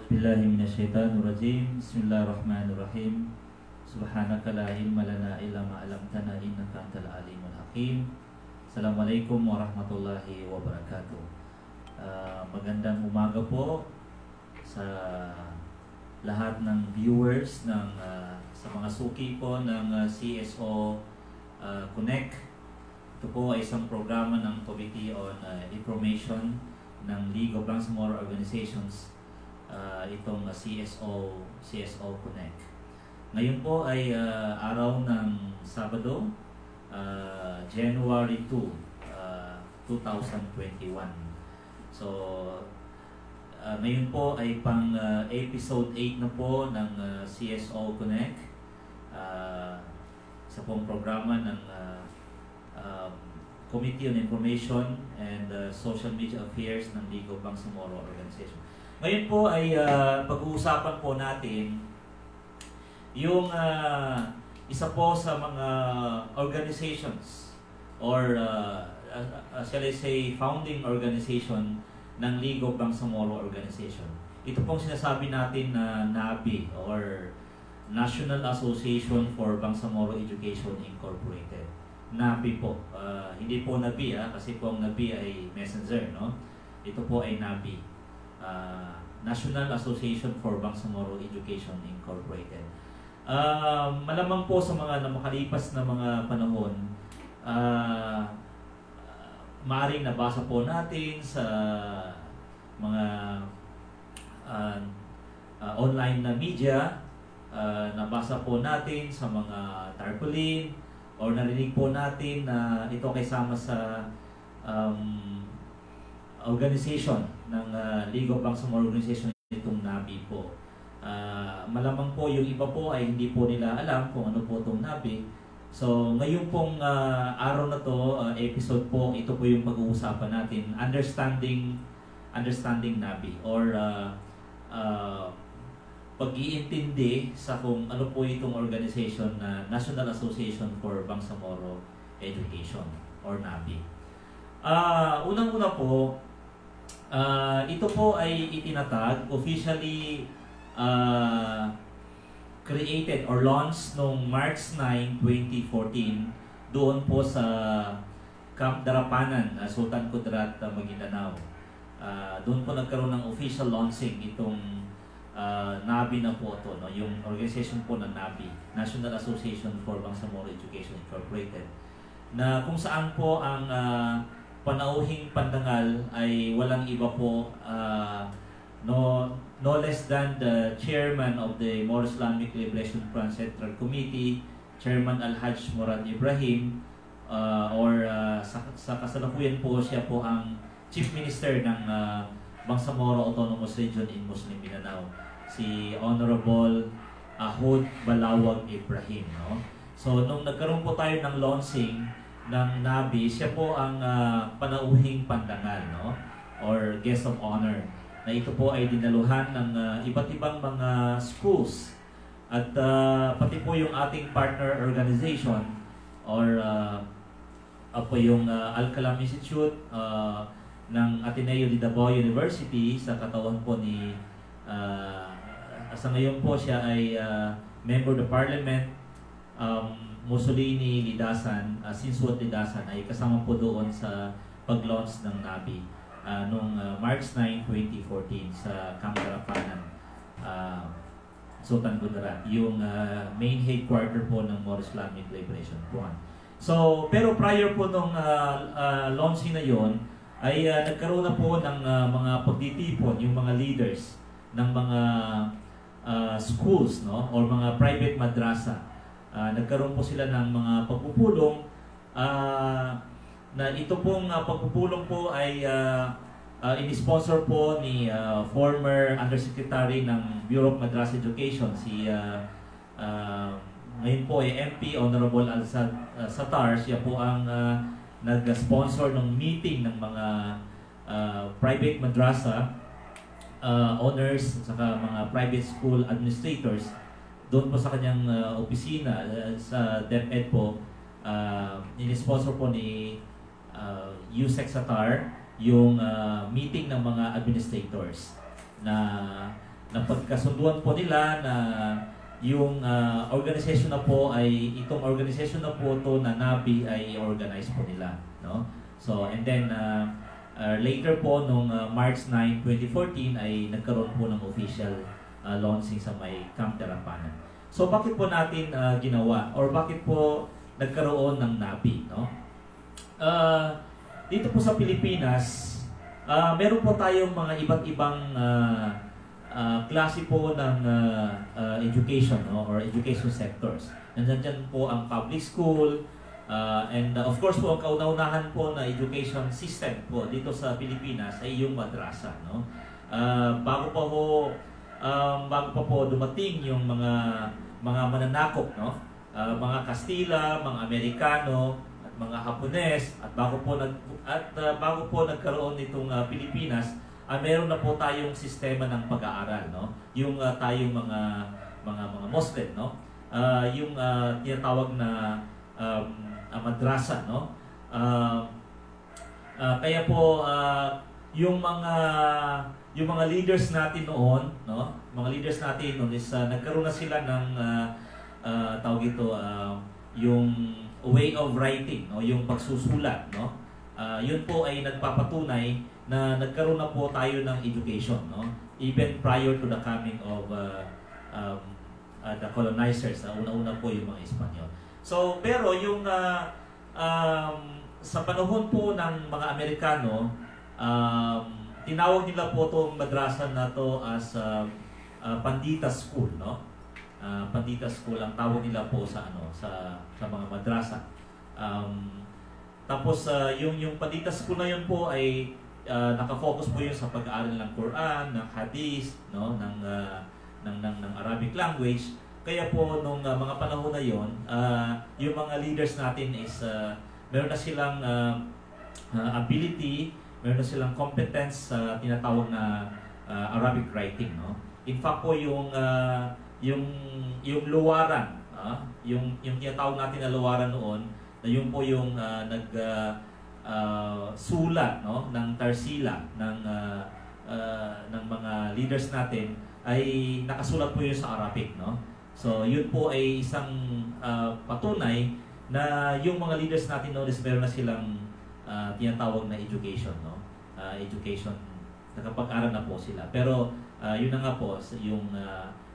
A'udzubillahi minasyaitonirrajim. Bismillahirrahmanirrahim. Subhanaka la ilma lana illa ma 'allamtana innaka antal alimul hakim. Assalamualaikum warahmatullahi wabarakatuh. Magandang umaga po sa lahat ng viewers ng sa mga suki po ng CSO Connect. Ito po ay isang programa ng Committee on Information ng League of Bangsamoro Organizations, itong CSO Connect. Ngayon po ay araw ng Sabado, January 2, 2021. So, ngayon po ay pang episode 8 na po ng CSO Connect. Sa pong programa ng Committee on Information and Social Media Affairs ng League of Bangsamoro Organization. Ngayon po ay pag-uusapan po natin yung isa po sa mga organizations or shall I say founding organization ng League of Bangsamoro Organization. Ito pong sinasabi natin na NABI or National Association for Bangsamoro Education Incorporated. NABI po. Hindi po NABI kasi po ang NABI ay messenger, no? Ito po ay NABI. National Association for Bangsamoro Education Incorporated. Malamang po sa mga makalipas na mga panahon, maaaring nabasa po natin sa mga online na media, nabasa po natin sa mga tarpaulin, o narinig po natin na ito kasama sa organization ng League of Bangsamoro Organization, itong NABI po. Malamang po yung iba po ay hindi po nila alam kung ano po itong NABI. So ngayon pong araw na to, episode po, ito po yung pag-uusapan natin, understanding NABI or pag-iintindi sa kung ano po itong organization na National Association for Bangsamoro Education or NABI. Unang-una po, ito po ay itinatag, officially created or launched noong March 9, 2014 doon po sa Camp Darapanan, Sultan Kudarat, Maguindanao. Doon po nagkaroon ng official launching itong NABI na po ito, no? Yung organization po ng NABI, National Association for Bangsamoro Education Incorporated, na kung saan po ang panauhing pandangal ay walang iba po, no less than the chairman of the Moro Islamic Liberation Front Central Committee, Chairman Al-Hajj Murad Ibrahim, or sa kasalukuyan po siya po ang Chief Minister ng Bangsamoro Autonomous Region in Muslim Mindanao, si Honorable Ahod Balawag Ibrahim, no? So nung nagkaroon po tayo ng launching ng NABI, siya po ang panauhing pandangal, no? Or guest of honor, na ito po ay dinaluhan ng iba't ibang mga schools at pati po yung ating partner organization or po yung Al-Kalam Institute ng Ateneo de Davao University, sa katawan po ni sa ngayon po siya ay member of the parliament, Mussolini Lidasan, Sinswat Lidasan ay kasama po doon sa pag-launch ng NABI noong March 9, 2014 sa Camp Darapanan, Sultan Kudarat, yung main headquarter po ng Moro Islamic Liberation Front. So, pero prior po nung launching na yon, ay nagkaroon na po ng mga pagtitipon yung mga leaders ng mga schools, no, or mga private madrasa. Nagkaroon po sila ng mga pagpupulong na ito pong pagpupulong po ay in-sponsor po ni former Undersecretary ng Bureau of Madrasa Education, si ngayon po ay MP Honorable Al-Satar. Siya po ang nag-sponsor ng meeting ng mga private madrasa owners at saka mga private school administrators doon po sa kanyang opisina sa DepEd po. In-sponsor po ni Yusek Satar yung meeting ng mga administrators na napagkasunduan po nila na yung organization na po ay itong organization na po to na NABI ay organize po nila, no? So and then later po nung March 9, 2014 ay nagkaroon po ng official launching sa may Camp Tarapanan. So bakit po natin ginawa or bakit po nagkaroon ng NABI, no? Dito po sa Pilipinas, meron po tayong mga iba't ibang klase po ng education, no? Or education sectors. Nandiyan po ang public school, and of course po ang kauna-unahan po na education system po dito sa Pilipinas ay yung madrasa, no? Bago pa po dumating yung mga mananakop, no? Mga Kastila, mga Amerikano, at mga Hapones, at bago po nagkaroon nitong Pilipinas, meron na po tayong sistema ng pag-aaral, no? Yung tayong mga Muslim, no? Yung tinatawag na madrasa, no? Kaya po yung mga leaders natin noon, no? Mga leaders natin noon is nagkaroon na sila ng tawag ito yung way of writing, no? Yung pagsusulat, no? Yun po ay nagpapatunay na nagkaroon na po tayo ng education, no? Even prior to the coming of the colonizers, una-una po yung mga Espanyol. So, pero yung sa panahon po ng mga Amerikano, tinawag nila po itong madrasa na to as Pandita School, no? Pandita School ang tawag nila po sa mga madrasa. Tapos yung Pandita School na yun po ay nakafocus po yun sa pag-aaral ng Quran, ng Hadith, no, ng Arabic language. Kaya po nung mga panahon na yon, yung mga leaders natin is meron na silang ability, meron na silang competence sa tinatawag na Arabic writing, no. In fact po yung luwaran, yung tinatawag natin na luwaran noon, na yun po yung sulat, no, ng Tarsila ng mga leaders natin ay nakasulat po yun sa Arabic, no. So yun po ay isang patunay na yung mga leaders natin noon is meron na silang tinatawag na education, no. Education, nakapag-aral na po sila. Pero yun na nga po, yung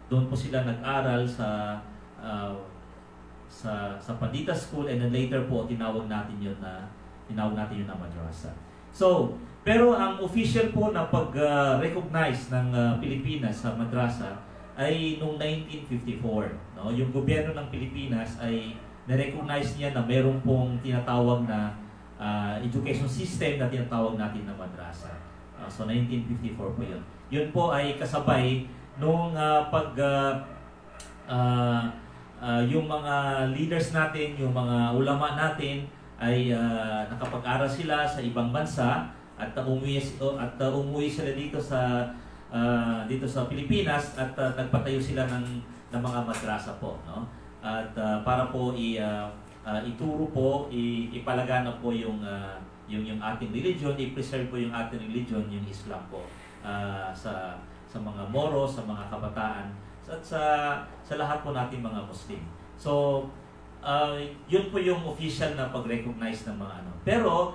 doon po sila nag-aral sa Pandita School, and then later po tinawag natin yun na madrasa. So, pero ang official po na pag-recognize ng Pilipinas sa madrasa ay noong 1954, no? Yung gobyerno ng Pilipinas ay na-recognize niya na meron pong tinatawag na education system na tinatawag natin na madrasa. So 1954 po yun. Yun po ay kasabay nung yung mga leaders natin, yung mga ulama natin ay nakapag-aral sila sa ibang bansa at umuwi sila dito sa Pilipinas at nagpatayo sila ng mga madrasa po, no? At para po ituro po, ipalaganap po yung ating religion, i-preserve po yung ating religion, yung Islam po, sa mga Moro, sa mga kabataan, at sa lahat po nating mga Muslim. So yun po yung official na pag-recognize ng mga ano. Pero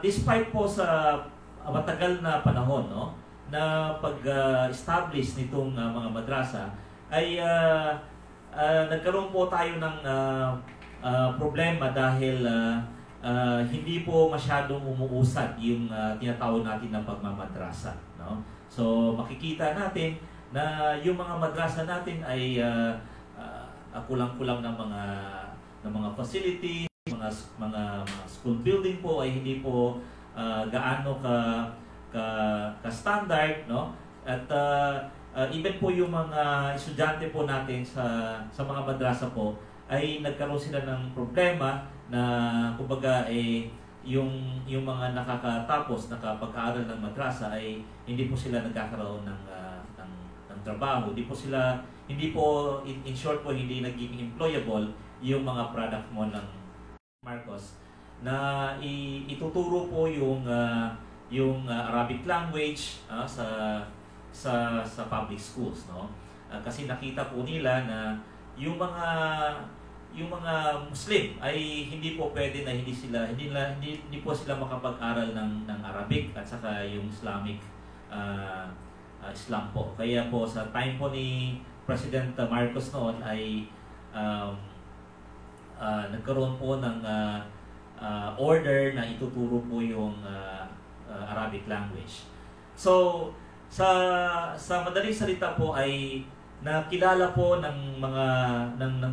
despite po sa matagal na panahon, no, na pag-establish nitong mga madrasa ay nagkaroon po tayo ng problema dahil hindi po masyadong umuusad yung tinatawag natin na pagmamadrasa, no? So makikita natin na yung mga madrasa natin ay kulang-kulang ng mga facilities, mga school building po ay hindi po gaano ka standard, no? At even po yung mga estudyante po natin sa mga madrasa po ay nagkaroon sila ng problema na kumbaga yung mga nakapag-aaral ng madrasa ay hindi po sila nagkakaroon ng trabaho. Hindi po in short po hindi naging employable yung mga product mo ng Marcos na ituturo po yung Arabic language sa public schools, no? Kasi nakita po nila na yung mga Muslim ay hindi po pwede na hindi po sila makapag-aral ng Arabic at saka yung Islamic Islam po. Kaya po sa time po ni President Marcos noon ay nagkaroon po ng order na ituturo po yung Arabic language. So sa madaling salita po ay nakilala po ng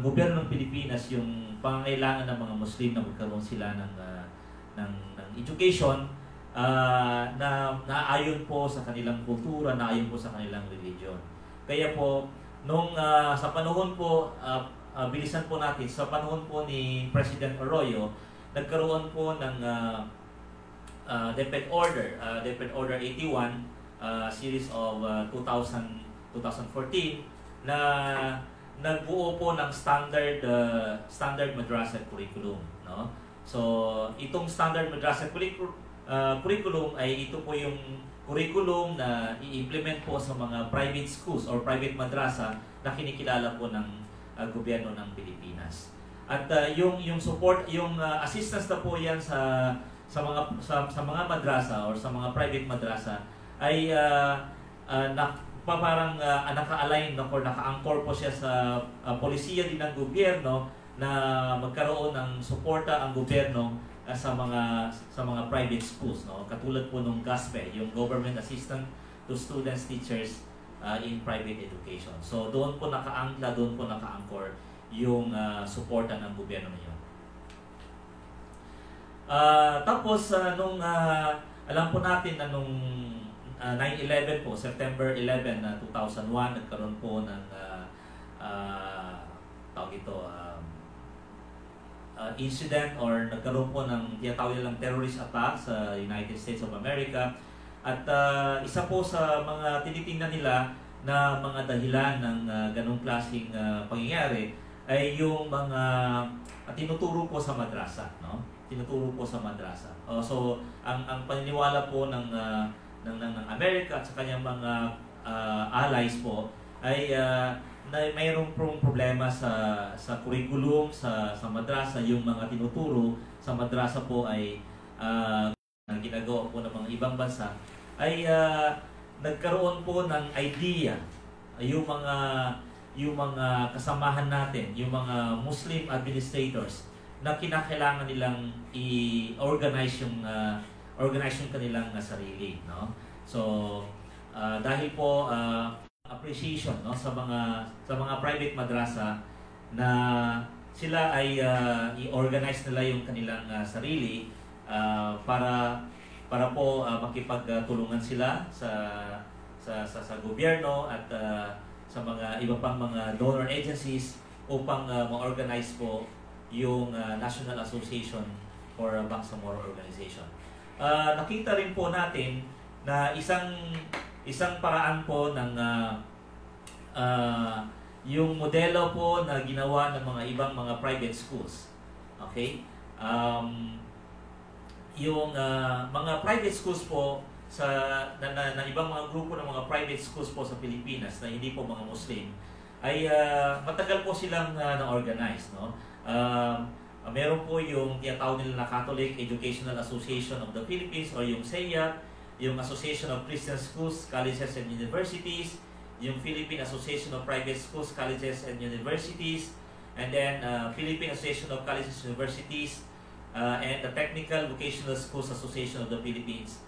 gobyerno ng Pilipinas yung pangangailangan ng mga Muslim na magkaroon sila ng education na naayon po sa kanilang kultura, naayon po sa kanilang religion. Kaya po nung sa panahon po bilisan po natin sa panahon po ni President Arroyo, nagkaroon po ng DepEd Order 81 series of 2014 na nagbuo po ng standard madrasa curriculum, no? So itong standard madrasa curriculum ay ito po yung curriculum na i-implement po sa mga private schools or private madrasa na kinikilala po ng gobyerno ng Pilipinas. At yung support, yung assistance na po yan sa mga madrasa or sa mga private madrasa ay parang naka-align or naka-anchor po siya sa polisiya din ng gobyerno na magkaroon ng suporta ang gobyerno sa mga private schools, no? Katulad po ng GASPE, yung Government Assistance to Students, Teachers in Private Education. So doon po naka-angkla, doon po naka-anchor yung suporta ng gobyerno niyo. Tapos alam po natin na nung 9/11 po, September 11 na 2001, nagkaroon po ng incident or nagkaroon po ng tinatawag nilang terrorist attack sa United States of America. At isa po sa mga tinitingnan nila na mga dahilan ng ganong klaseng pangyayari ay yung mga tinuturo po sa madrasa, no? Tinuturo po sa madrasa. So ang paniniwala po ng Amerika at sa kanyang mga allies po ay na mayroong problema sa curriculum sa madrasa. Yung mga tinuturo sa madrasa po ay ginagawa po ng mga ibang bansa ay nagkaroon po ng idea yung mga kasamahan natin, yung mga Muslim administrators na kinakailangan nilang i-organize yung kanilang sarili, no? So dahil po appreciation, no, sa mga private madrasa na sila ay i-organize nila yung kanilang sarili para po makipagtulungan sila sa gobyerno at sa mga iba pang mga donor agencies upang ma-organize po yung National Association for Bangsamoro Organization. Nakita rin po natin na isang paraan po ng yung modelo po na ginawa ng mga ibang mga private schools. Okay? Yung mga private schools po na ibang mga grupo ng mga private schools po sa Pilipinas na hindi po mga Muslim ay matagal po silang na-organize, no? Meron po yung tinatawag nila na Catholic Educational Association of the Philippines or yung SEIA, yung Association of Christian Schools, Colleges and Universities, yung Philippine Association of Private Schools, Colleges and Universities, and then Philippine Association of Colleges and Universities, and the Technical Vocational Schools Association of the Philippines.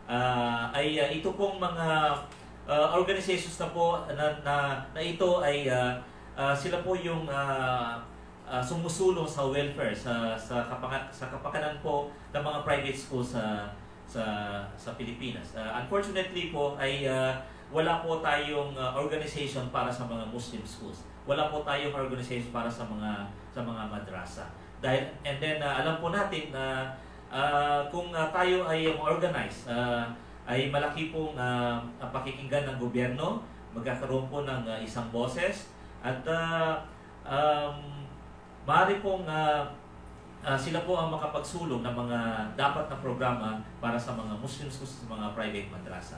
Ito pong mga organizations na po na ito ay sila po yung sumusulong sa welfare sa kapakanan po ng mga private schools sa Pilipinas. Unfortunately po ay wala po tayong organization para sa mga Muslim schools. Wala po tayong organization para sa mga madrasa. And then alam po natin na kung tayo ay organize, ay malaki pong pakikinggan ng gobyerno, magkakaroon po ng isang boses at maaari pong sila po ang makapagsulong ng mga dapat na programa para sa mga Muslim schools, sa mga private madrasa.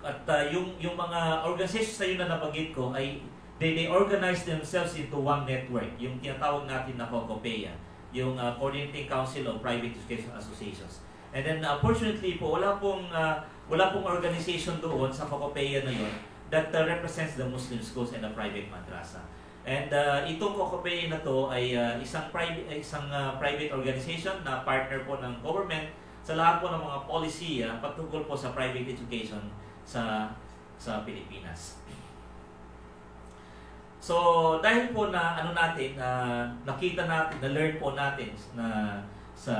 At yung mga organizations na yun na nabanggit ko ay they organize themselves into one network, yung tinatawag natin na COCOPEA, yung Coordinating Council of Private Education Associations. And then unfortunately po, wala pong organization doon sa COCOPEA na yun that represents the Muslim schools and the private madrasa. And itong COCOPEA na to ay isang private organization na partner po ng government sa lahat po ng mga policy patungkol po sa private education sa Pilipinas. So dahil po na nakita natin, na-learn po natin na sa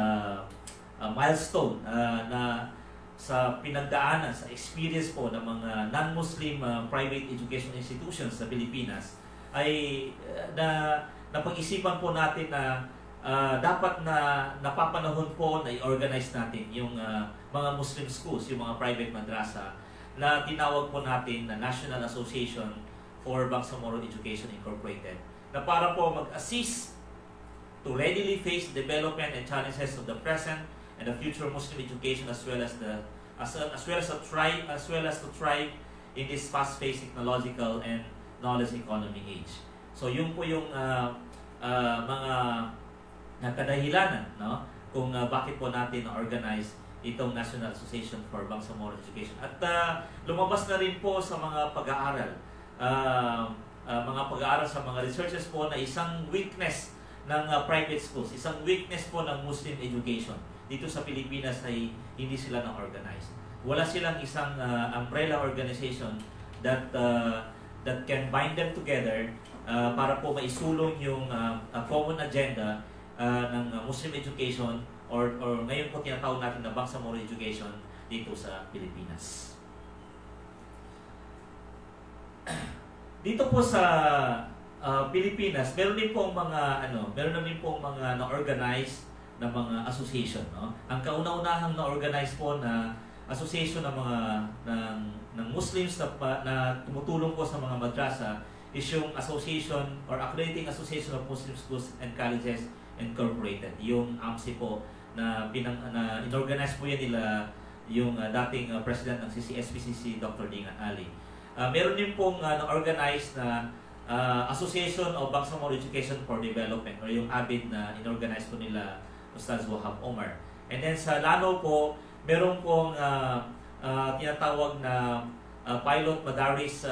milestone na sa pinagdaanan, sa experience po ng mga non-Muslim private education institutions sa Pilipinas, ay napag-isipan po natin na dapat na napapanahon po na i-organize natin yung mga Muslim schools, yung mga private madrasa na tinawag po natin na National Association for Bangsamoro Education Incorporated, na para po mag-assist to readily face the development and challenges of the present and the future Muslim education, as well as to thrive in this fast-paced technological and knowledge economy age. So yun po yung mga kadahilanan, no, kung bakit po natin na-organize itong National Association for Bangsamoro Education. At lumabas na rin po sa mga pag-aaral, sa mga researches po, na isang weakness ng private schools, isang weakness po ng Muslim education dito sa Pilipinas ay hindi sila na-organize. Wala silang isang umbrella organization that can bind them together para po maisulong yung common agenda ng Muslim education or ngayon po tinatawag natin na Bangsamoro education dito sa Pilipinas. Dito po sa Pilipinas, meron din pong mga na-organize na mga association, no? Ang kauna-unahang na-organize po na association ng mga ng Muslims na tumutulong po sa mga madrasa is yung Association or Accrediting Association of Muslim Schools and Colleges Incorporated, yung AMSI po, na inorganize po yan nila yung dating president ng CCSPCC, Dr. Dingat Ali. Meron din pong na-organize na Association of Bangsamoro Education for Development, or yung ABID, na inorganize po nila Ustaz Wahab Omar. And then sa Lanao po, meron pong tinatawag na Pilot Madaris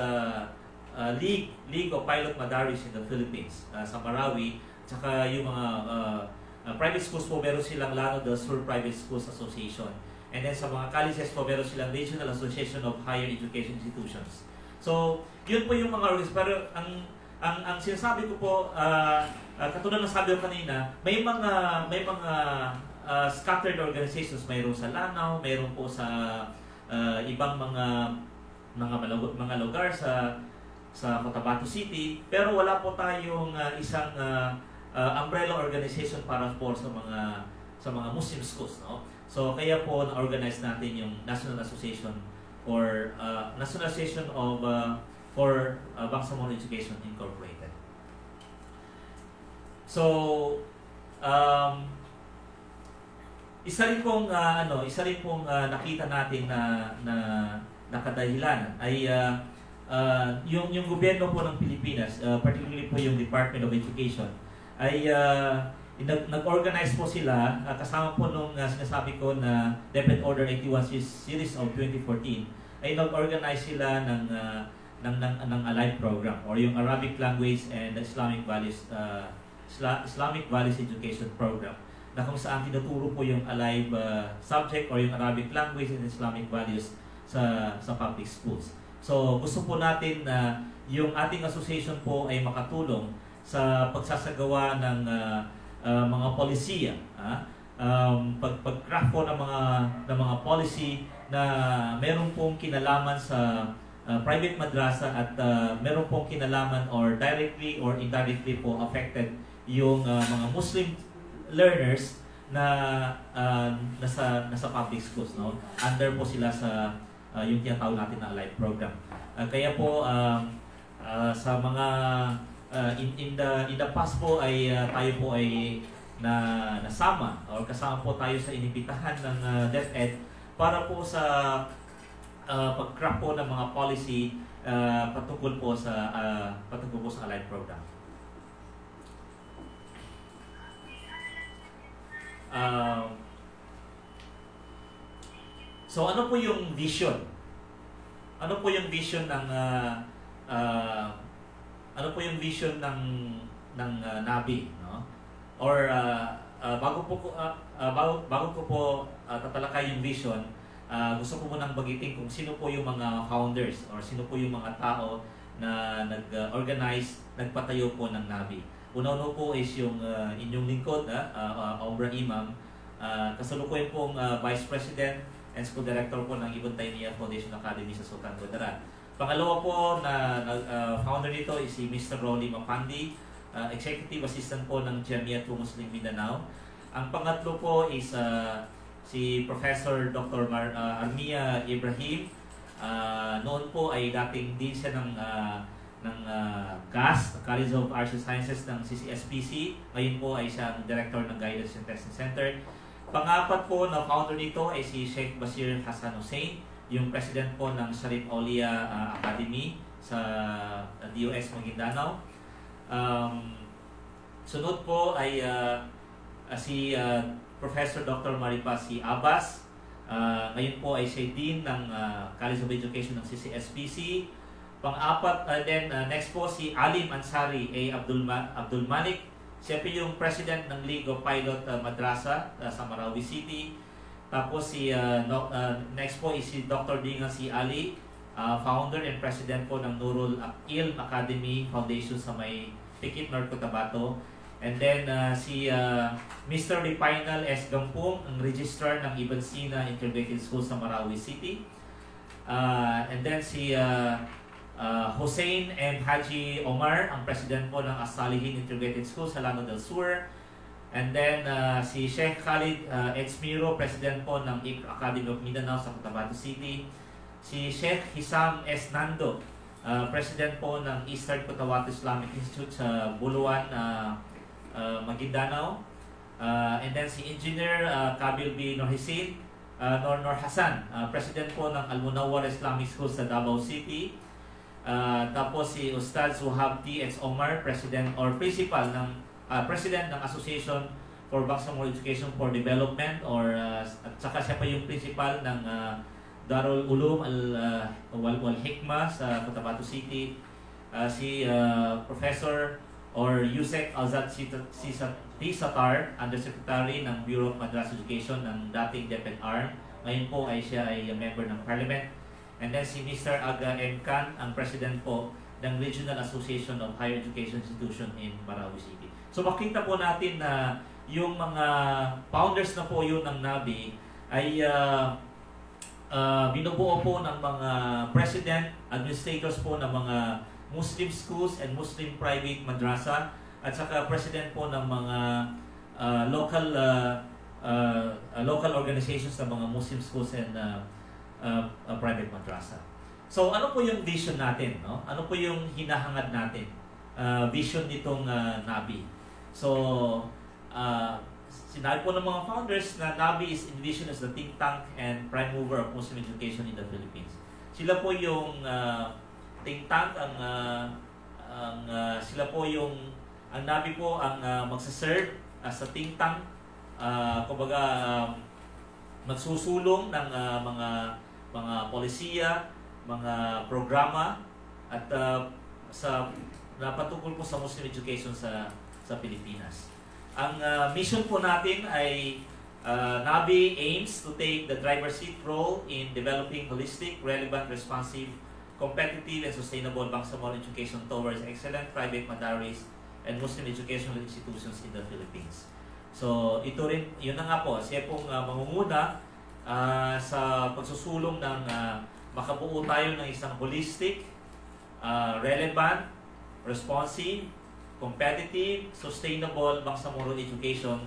League of Pilot Madaris in the Philippines sa Marawi. Tsaka yung mga private schools po, meron silang Lanao del Sur Private Schools Association. And then sa mga colleges po, meron silang Regional Association of Higher Education Institutions. So, yun po yung mga organizations. Pero ang sinasabi ko po, katulad ng sabi ko kanina, may mga scattered organizations, mayroon sa Lanao, mayroon po sa ibang mga lugar sa Cotabato City, pero wala po tayong isang umbrella organization para po sa mga Muslim schools, no? So kaya po na-organize natin yung National Association for Bangsamoro Education Incorporated. So isa rin pong nakita natin na kadahilanan ay yung gobyerno po ng Pilipinas, particularly po yung Department of Education, ay nag-organize po sila kasama po nung sinasabi ko na DepEd Order 81 series of 2014, ay nag-organize sila ng ALIVE program, or yung Arabic Language and Islamic Values Education Program, na kung saan tinuturo po yung ALIVE subject or yung Arabic Language and Islamic Values sa public schools. So gusto po natin na yung ating association po ay makatulong sa pagsasagawa ng mga polisiya, pag-craft po ng mga policy na meron pong kinalaman sa private madrasa at meron pong kinalaman or directly or indirectly po affected yung mga Muslim learners na nasa public schools, no? Under po sila sa yung tinatawag natin na ALIVE program. Kaya po sa mga in the past po ay tayo po ay nasama or kasama po tayo sa inibitahan ng DepEd para po sa pag-craft po ng mga policy patungkol po sa Allied Program. So ano po yung vision? Ano po yung vision ng Nabi, no? Or bago ko po tatalakay yung vision, gusto ko munang bagitin kung sino po yung mga founders or sino po yung mga tao na nag-organize, nagpatayo po ng Nabi. Una-una po is yung inyong lingkod, Omra Imam, kasalukuyan pong Vice President and School Director po ng Ibn Taymiyyah Foundation Academy sa Sultan Kudarat. Pangalawa po na founder nito is si Mr. Rolly Mapandi, Executive Assistant po ng Jamiatul Muslim Mindanao. Ang pangatlo po is si Professor Dr. Armia Ibrahim. Noon po ay dating din siya ng CAS, College of Arts and Sciences ng CCSPC. Ngayon po ay siya ang Director ng Guidance and Testing Center. Pangapat po na founder nito ay si Sheikh Basir Hassan Hussein, yung President po ng Sharif Aulia Academy sa DOS Maguindanao. Sunod po ay si Professor Dr. Maripasi Abbas. Ngayon po ay siya Dean ng College of Education ng CCSPC. Pang-apat, next po si Alim Ansari A. Abdul Malik. Siya po yung President ng League of Pilot Madrasa sa Marawi City. Tapos next po is si Dr. Dinga C. Ali, Founder and President po ng Nurul Ilm Academy Foundation sa may Tikit, North Cotabato. And then si Mr. Ripainal S. Gampung, ang Registrar ng Ibn Sina Integrated School sa Marawi City. And then si Hussein M. Haji Omar, ang President po ng As-Salihin Integrated School sa Lanao del Sur. And then si Sheikh Khalid Edsmiro, President po ng ICR Academy of Mindanao sa Cotabato City. Si Sheikh Hisam S. Nando, President po ng Eastern Cotabato Islamic Institute sa Buluan, Maguindanao. And then si Engineer Kabil B. Norhisin, Nor Hassan, President po ng Al-Munawwar Islamic School sa Davao City. Tapos si Ustad Suhab T. X. Omar, President or Principal ng President ng Association for Bangsamoro Education for Development at saka siya pa yung Principal ng Darul Ulum Wal Hikmah sa Cotabato City. Si Professor or Yusek Azad Satar, Undersecretary ng Bureau of Madras Education ng dating DepEd-ARM. Ngayon po ay siya ay member ng Parliament. And then si Mr. Aga M. Khan, ang President po ng Regional Association of Higher Education Institution in Marawi City. So makita po natin na yung mga founders na po yun ng NABI ay binubuo po ng mga president, administrators po ng mga Muslim schools and Muslim private madrasa at saka president po ng mga local organizations ng mga Muslim schools and private madrasa. So ano po yung vision natin, no? Ano po yung hinahangad natin? Vision nitong NABI. So sinabi po ng mga founders na NABI is envisioned as the think tank and prime mover of Muslim education in the Philippines. Sila po yung think tank, sila po yung ang NABI po ang magsaserve as a think tank, kumbaga magsusulong ng mga polisiya, mga programa at patungkol po sa Muslim education sa Pilipinas. Ang mission po natin ay NABI aims to take the driver's seat role in developing holistic, relevant, responsive, competitive, and sustainable Bangsamoro education towards excellent private madaris and Muslim educational institutions in the Philippines. So ito rin, yun na nga po, siya pong mangunguna sa pagsusulong ng makabuo tayo ng isang holistic, relevant, responsive, competitive, sustainable Bangsamoro education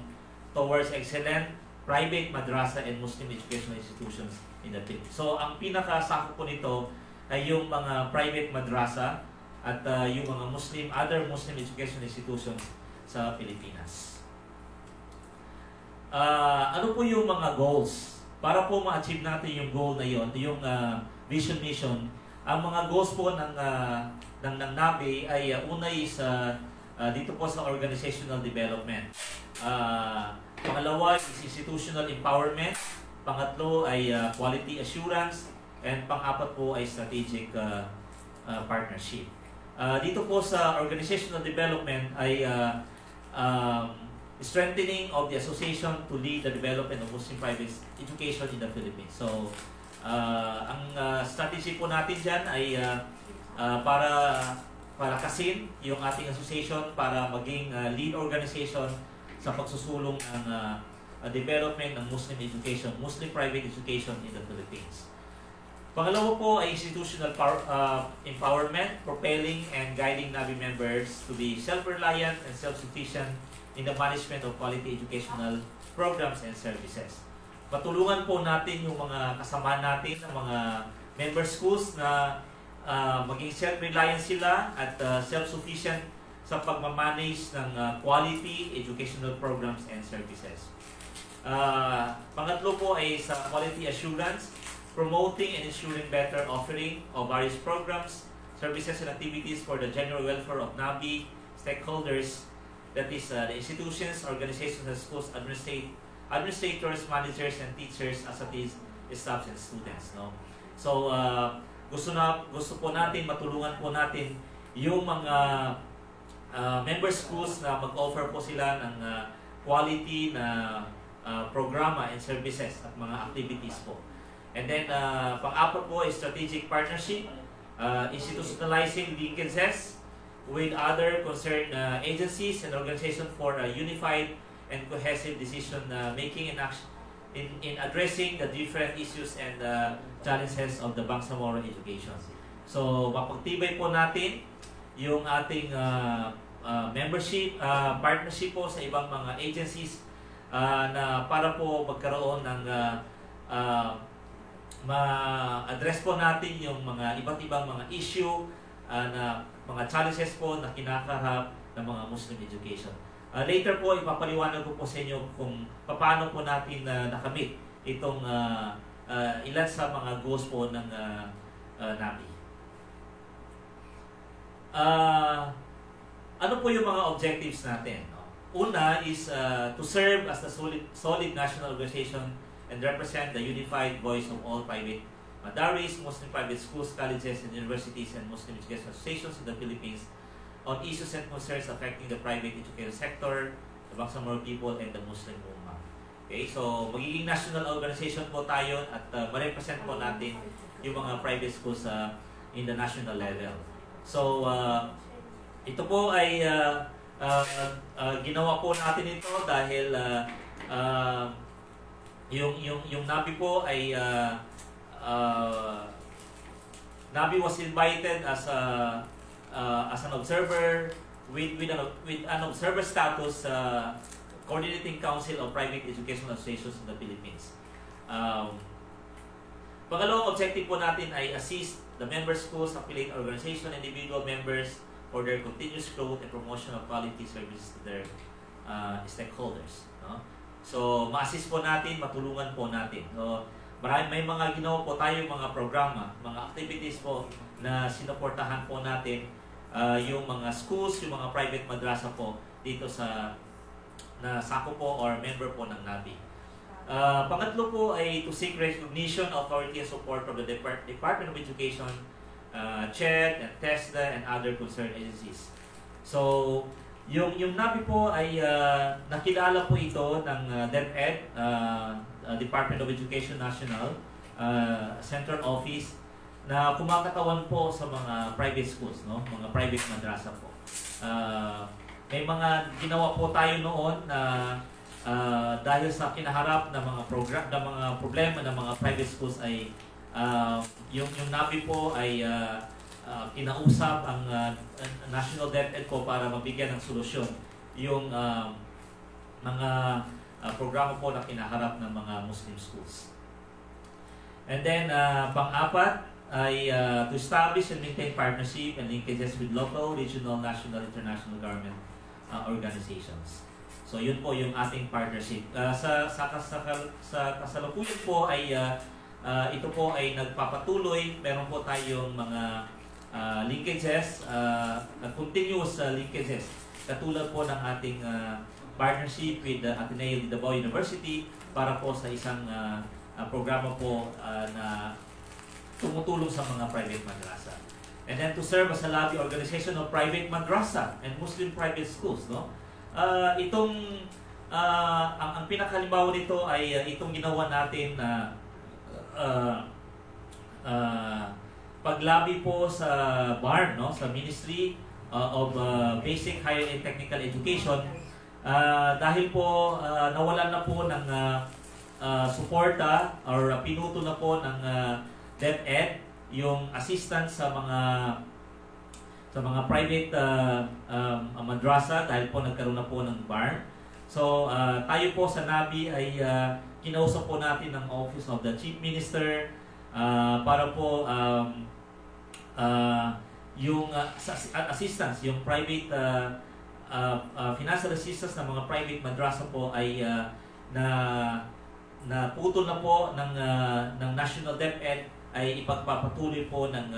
towards excellent private madrasa and Muslim educational institutions in the Philippines. So ang pinakasakop po nito ay yung mga private madrasa at yung mga other Muslim education institutions sa Pilipinas. Ano po yung mga goals para po ma-achieve natin yung goal na yon, yung vision mission, ang mga goals po ng NABI ay una is dito po sa organizational development. Pangalawa is institutional empowerment. Pangatlo ay quality assurance. And pang-apat po ay strategic partnership. Dito po sa organizational development ay strengthening of the association to lead the development of Muslim private education in the Philippines. So, ang strategy po natin dyan ay para kasin yung ating association para maging lead organization sa pagsusulong ng development ng Muslim education, Muslim private education in the Philippines. Pangalawa po ay institutional empowerment, propelling and guiding NABI members to be self-reliant and self-sufficient in the management of quality educational programs and services. Patulungan po natin yung mga kasama natin, ng mga member schools na maging self-reliant sila at self-sufficient sa pagmamanage ng quality educational programs and services. Pangatlo po ay sa quality assurance, promoting and ensuring better offering of various programs, services and activities for the general welfare of NABI stakeholders, that is the institutions, organizations, and schools, administrators, managers, and teachers, as it is staff and students. No? So, gusto po natin, matulungan po natin yung mga member schools na mag-offer po sila ng quality na programa and services at mga activities po. And then, pang-apat po is strategic partnership, institutionalizing linkages with other concerned agencies and organizations for a unified and cohesive decision making and action in addressing the different issues and challenges of the Bangsamoro education. So, mapagtibay po natin yung ating membership, partnership po sa ibang mga agencies na para po magkaroon ng ma-address po natin yung mga iba't ibang mga issue na mga challenges po na kinakaharap ng mga Muslim education. Later po, ipapaliwanag ko po sa inyo kung paano po natin nakamit itong ilan sa mga goals po ng NABI. Ano po yung mga objectives natin? Una is to serve as a solid national organization and represent the unified voice of all private madaris, Muslim private schools, colleges, and universities, and Muslim education associations in the Philippines on issues and concerns affecting the private education sector, the Bangsamoro people, and the Muslim Ummah. Okay, so magiging national organization po tayo at ma-represent po natin yung mga private schools in the national level. So, ito po ay ginawa po natin ito dahil yung NABI po ay NABI was invited as an observer with an observer status coordinating council of private educational associations in the Philippines. Pangalawang objective po natin ay assist the member schools, affiliate organization, individual members for their continuous growth and promotion of quality services to their stakeholders. No? So, ma-assist po natin, matulungan po natin. So, may mga ginawa po tayo, mga programa, mga activities po na sinuportahan po natin yung mga schools, yung mga private madrasa po dito sa na sako po or member po ng NABI. Pangatlo po ay to seek recognition, authority, and support from the Department of Education, CHED, and TESDA, and other concerned agencies. So, yung NABI po ay nakilala po ito ng DepEd, Department of Education National, Central Office, na kumakatawan po sa mga private schools, no? Mga private madrasa po. May mga ginawa po tayo noon na dahil sa kinaharap na mga problema ng mga private schools ay yung NABI po ay kinausap ang National DepEd po para mabigyan ng solusyon yung mga programa po na kinaharap ng mga Muslim schools. And then, pang-apat ay to establish and maintain partnership and linkages with local, regional, national, international government organizations. So yun po yung ating partnership. Sa kasalukuyan po ay ito po ay nagpapatuloy. Meron po tayong mga linkages, continuous linkages. Katulad po ng ating partnership with Ateneo de Davao University para po sa isang programa po na tumutulong sa mga private madrasa. And then to serve as a lobby organization of private madrasa and Muslim private schools, no? Ang pinakalimbawa nito ay itong ginawa natin na paglabi po sa BARM, no, sa Ministry of Basic, Higher and Technical Education, dahil po nawalan na po ng suporta or pinuto na po ng DepEd yung assistance sa mga private madrasa dahil po nagkaroon na po ng BARM. So tayo po sa NABI ay kinausap po natin ng Office of the Chief Minister para po yung assistance, yung private financial assistance ng mga private madrasa po ay na putol na po ng National DepEd ay ipagpapatuloy po ng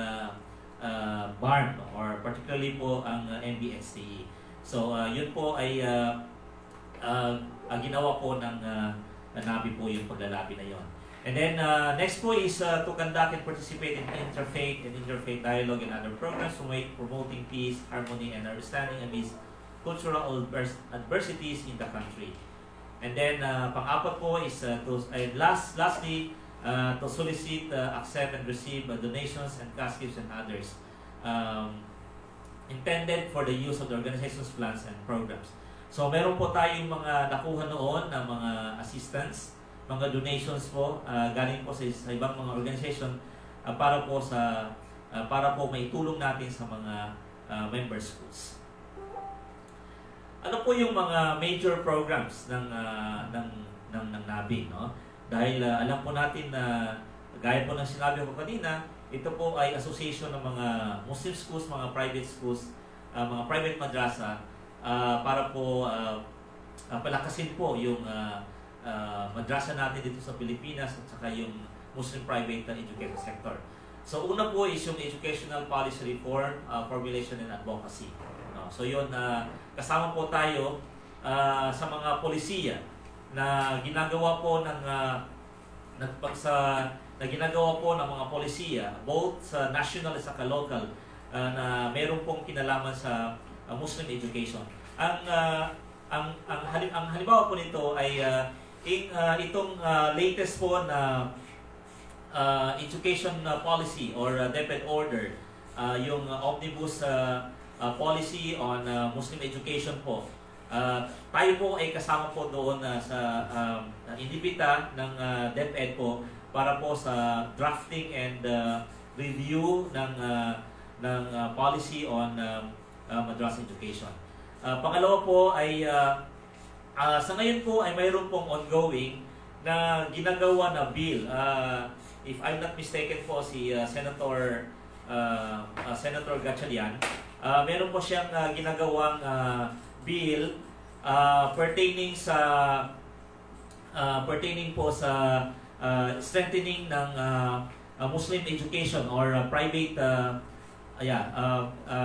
BARM or particularly po ang MBSTE. So yun po ay ginawa po ng NABI po yung paglalabi na yon. And then next po is to conduct and participate in interfaith dialogue and other programs promoting peace, harmony, and understanding amidst cultural adversities in the country. And then pang-apat po is lastly to solicit, accept, and receive donations and cash gifts and others intended for the use of the organization's plans and programs. So meron po tayong mga nakuha noon na mga assistance, mga donations po galing po sa ibang mga organization para po maitulong natin sa mga member schools. Ano po yung mga major programs ng NABI, no? Dahil alam po natin na gaya po ng sinabi ko kanina, ito po ay association ng mga Muslim schools, mga private schools, mga private madrasa para po palakasin po yung madrasa natin dito sa Pilipinas at saka yung Muslim private education sector. So una po is yung educational policy reform, formulation and advocacy. So yun, kasama po tayo sa mga polisiya na ginagawa po ng mga polisiya both sa national at sa local na mayroon pong kinalaman sa Muslim education. Ang halimbawa po nito ay itong latest po na education policy or DepEd order, yung omnibus policy on Muslim education po. Tayo po ay kasama po doon sa inibita ng DepEd po para po sa drafting and review ng policy on madrasa education. Pangalawa po ay sa ngayon po ay mayroon pong ongoing na ginagawa na bill. If I'm not mistaken po si Senator Gatchalian, meron po siyang ginagawang bill pertaining po sa strengthening ng Muslim education or private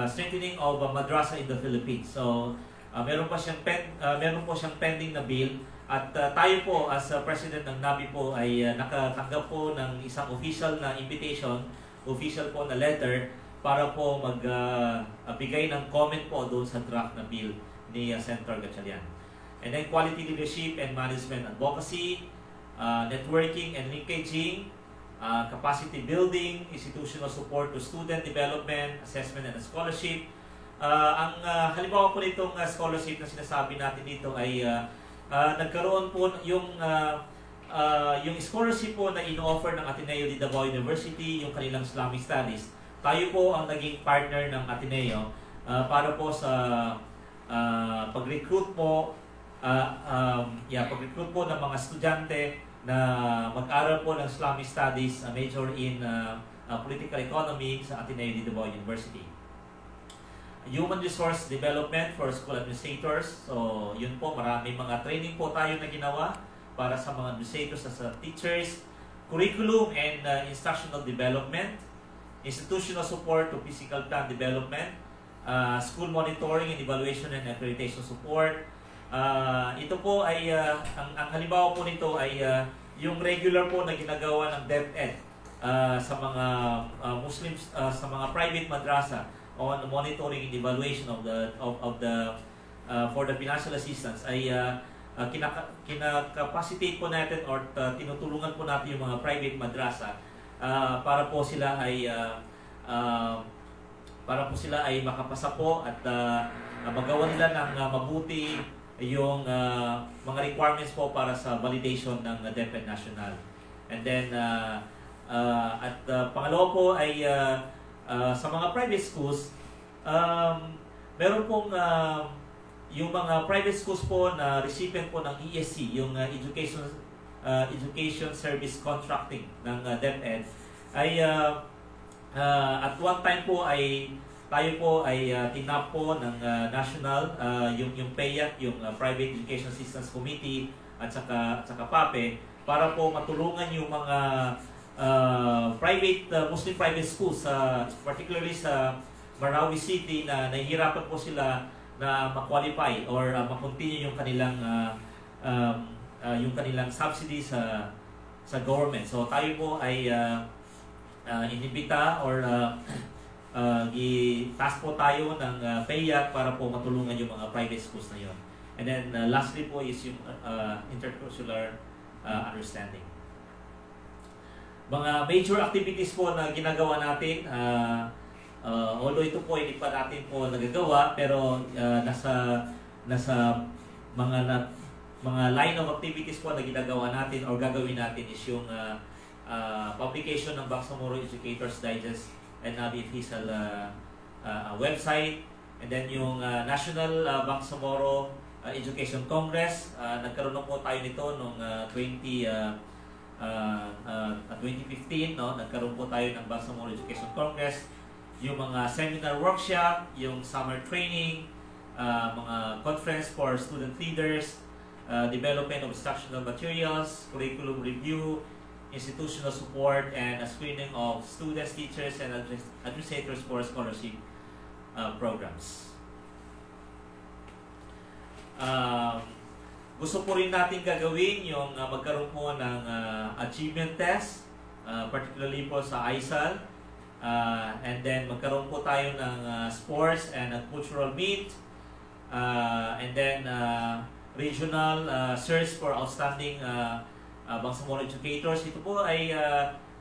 strengthening of madrasa in the Philippines. So meron po siyang pending na bill at tayo po as President ng NABI po ay nakatanggap po ng isang official na invitation, official po na letter para po magbigay ng comment po doon sa draft na bill ni Senator Gatchalian. And then quality leadership and management advocacy, networking and linkaging, capacity building, institutional support to student development, assessment and scholarship. Ang halimbawa po nitong scholarship na sinasabi natin dito ay nagkaroon po yung scholarship po na in-offer ng Ateneo de Davao University, yung kanilang Islamic Studies. Tayo po ang naging partner ng Ateneo para po sa pag-recruit po ng mga estudyante na mag-aral po ng Islamic Studies, major in political economy sa Ateneo de Davao University. human resource development for school administrators. So, yun po, maraming mga training po tayo na ginawa para sa mga administrators as teachers, curriculum and instructional development, institutional support to physical plan development, school monitoring and evaluation and accreditation support. Ito po ay, ang halimbawa po nito ay yung regular po na ginagawa ng DepEd sa mga Muslims, sa mga private madrasa on monitoring and evaluation of the for the financial assistance ay kinakapacitate po natin or tinutulungan po natin yung mga private madrasa para po sila ay makapasa po at magawa nila ng mabuti yung mga requirements po para sa validation ng DepEd National. And then pangalawa po ay sa mga private schools, meron pong yung mga private schools po na recipient po ng ESC, yung Education Service Contracting ng DepEd, ay at one time po ay tayo po ay tinap po ng national, yung PEAC, yung Private Education Assistance Committee at saka PAPE para po matulungan yung mga Muslim private schools, particularly sa Marawi City na nahihirapan po sila na ma-qualify or ma-continue yung kanilang subsidy sa government. So tayo po ay inibita or i-task po tayo ng PEAC para po matulungan yung mga private schools na yun. And then lastly po is yung intercultural understanding. Mga major activities po na ginagawa natin, although ito po hindi pa natin po nagagawa, pero nasa mga line of activities po na ginagawa natin or gagawin natin is yung publication ng Bangsamoro Educators Digest and Nabi official website, and then yung National Bangsamoro Education Congress. Nagkaroon po tayo nito noong 2015, no? Nagkaroon po tayo ng Bangsamoro Education Congress, yung mga seminar workshop, yung summer training, mga conference for student leaders, development of instructional materials, curriculum review, institutional support, and a screening of students, teachers, and administrators for scholarship programs. Gusto po rin natin gagawin yung magkaroon po ng achievement test, particularly po sa ISAL, and then magkaroon po tayo ng sports and cultural meet, and then regional search for outstanding Bangsamoro educators. Ito po ay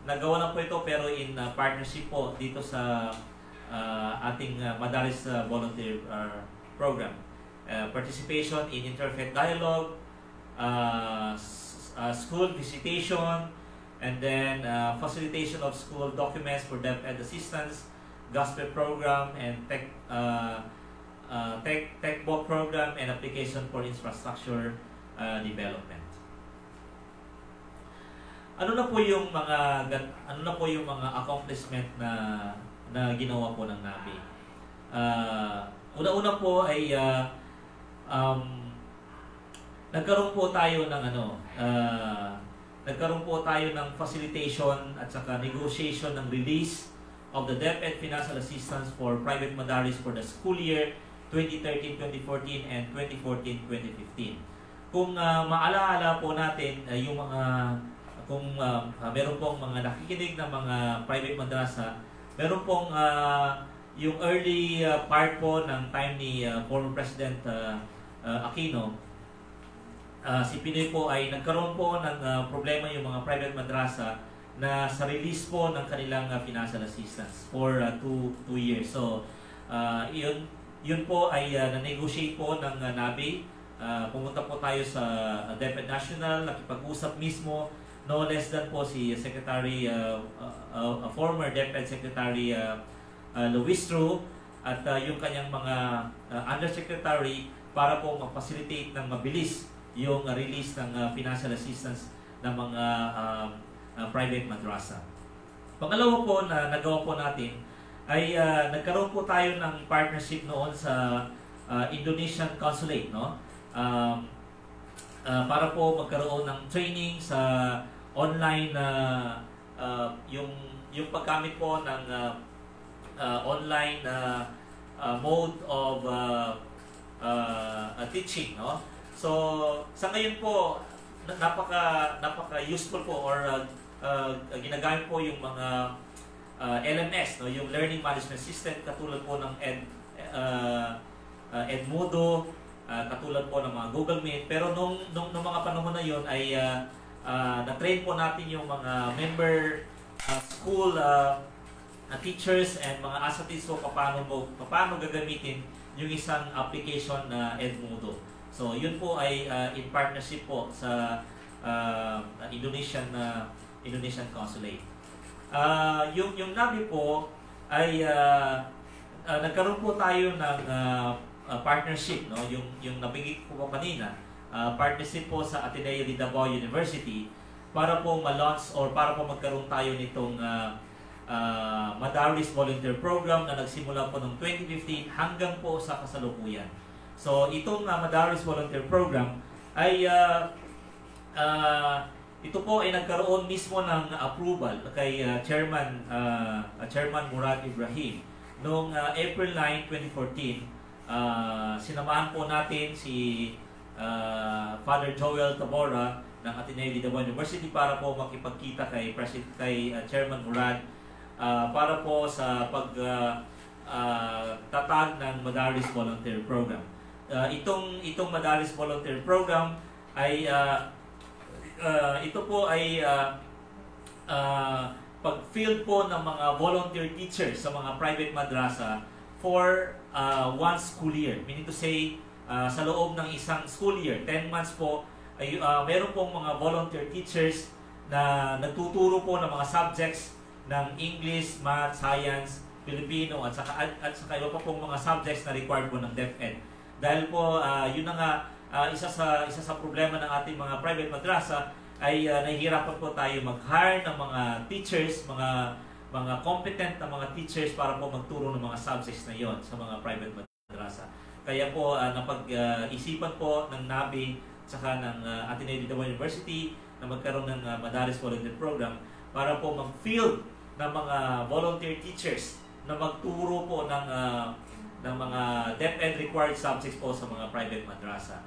nagawa na po ito pero in partnership po dito sa ating Madaris volunteer program. Participation in interfaith dialogue, school visitation, and then facilitation of school documents for DepEd assistance, gospel program, and tech book program, and application for infrastructure development. Ano na po yung mga accomplishment na ginawa po ng NABI? Una-una po ay nagkaroon po tayo ng facilitation at saka negotiation ng release of the DepEd financial assistance for private madaris for the school year 2013-2014 and 2014-2015. Kung maalaala po natin yung mga meron pong mga nakikinig na mga private madrasa, meron pong yung early part po ng time ni former President Aquino, si Pinoy po ay nagkaroon po ng problema yung mga private madrasa na sa release po ng kanilang financial assistance for 2 years. So, yun po ay na-negotiate po ng NABI. Pumunta po tayo sa DepEd National, nakipag-usap mismo, no less than po si Secretary, former DepEd Secretary Luis Tru at yung kanyang mga undersecretary para po mag-facilitate ng mabilis yung release ng financial assistance ng mga private madrasa. Pangalawa po na nagawa po natin ay nagkaroon po tayo ng partnership noon sa Indonesian Consulate, no? Para po magkaroon ng training sa online yung paggamit po ng online mode of teaching, no? So sa ngayon po napaka useful po, or ginagamit po yung mga LMS, no, yung Learning Management System, katulad po ng Edmodo, katulad po ng mga Google Meet. Pero nung mga panahon na yon ay na-train po natin yung mga member school teachers and mga asatids po paano gagamitin yung isang application na Edmodo. So yun po ay in partnership po sa Indonesian Consulate. Yung NABI po ay nagkaroon po tayo ng partnership, no? Yung nabigit ko po kanina, partnership po sa Ateneo de Davao University para po ma-launch or para po magkaroon tayo nitong Madaris Volunteer Program na nagsimula po noong 2015 hanggang po sa kasalukuyan. So itong Madaris Volunteer Program ay ito po ay nagkaroon mismo ng approval kay Chairman Murad Ibrahim noong April 9, 2014. Sinamahan po natin si Father Joel Tabora ng Ateneo de Davao University para po makipagkita kay Chairman Murad para po sa tatag ng Madaris Volunteer Program. Itong Madaris Volunteer Program ay ito po ay pag-field po ng mga volunteer teachers sa mga private madrasa for one school year. Meaning to say, sa loob ng isang school year, 10 months po, ay meron pong mga volunteer teachers na nagtuturo po ng mga subjects ng English, Math, Science, Filipino, at saka iba pa pong mga subjects na required po ng DepEd. Dahil po, yun na nga, isa sa problema ng ating mga private madrasa ay nahihirapan po tayo mag-hire ng mga teachers, mga competent na mga teachers para po magturo ng mga subjects na yon sa mga private madrasa. Kaya po napag-isipan po ng NABI saka ng Ateneo de Davao University na magkaroon ng Madaris Volunteer Program para po mag-field ng mga volunteer teachers na magturo po ng mga DepEd required subjects po sa mga private madrasa.